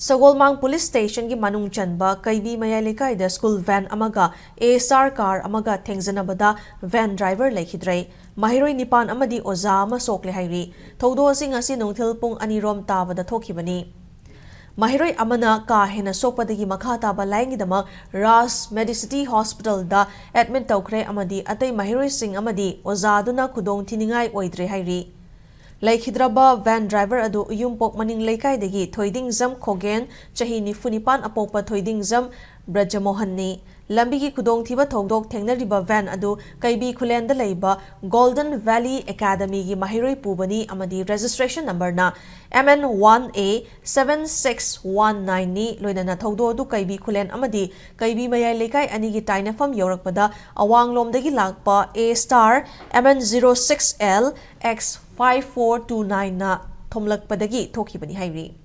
Sagolmang Police Station ki manung chanba kaibi mayalikai da school van amaga A-Star car amaga thengjanabada van driver Leikhidre Maheiroi nipan Amadi oza ama Sokle Hairi thodo sing asi nungthil pung anirom tabada thokibani Maheiroi amana ka hena sokpadagi makha taba laingidama Ras Medicity Hospital da admit tawkhre amadi atai Maheiroi sing amadi oza duna khudong thiningai oidre Hairi Leikhidre van driver adu yumpok maning leikai degi thoiding jam khogen chahi nifunipan apokpa thoiding jam brajamohanni lambi ki khudong thiba thongdok thengnariba van adu kaibi khulenda leiba Golden Valley Academy gi Maheiroi pubani amadi registration number na MN1A 7619 ni loinana thongdo adu kaibi khulen amadi kaibi mayai leikai ani gi tainafam yorakpada awanglomdagi lakpa A-Star MN06L X5429 na thomlakpadagi thokibani Hairi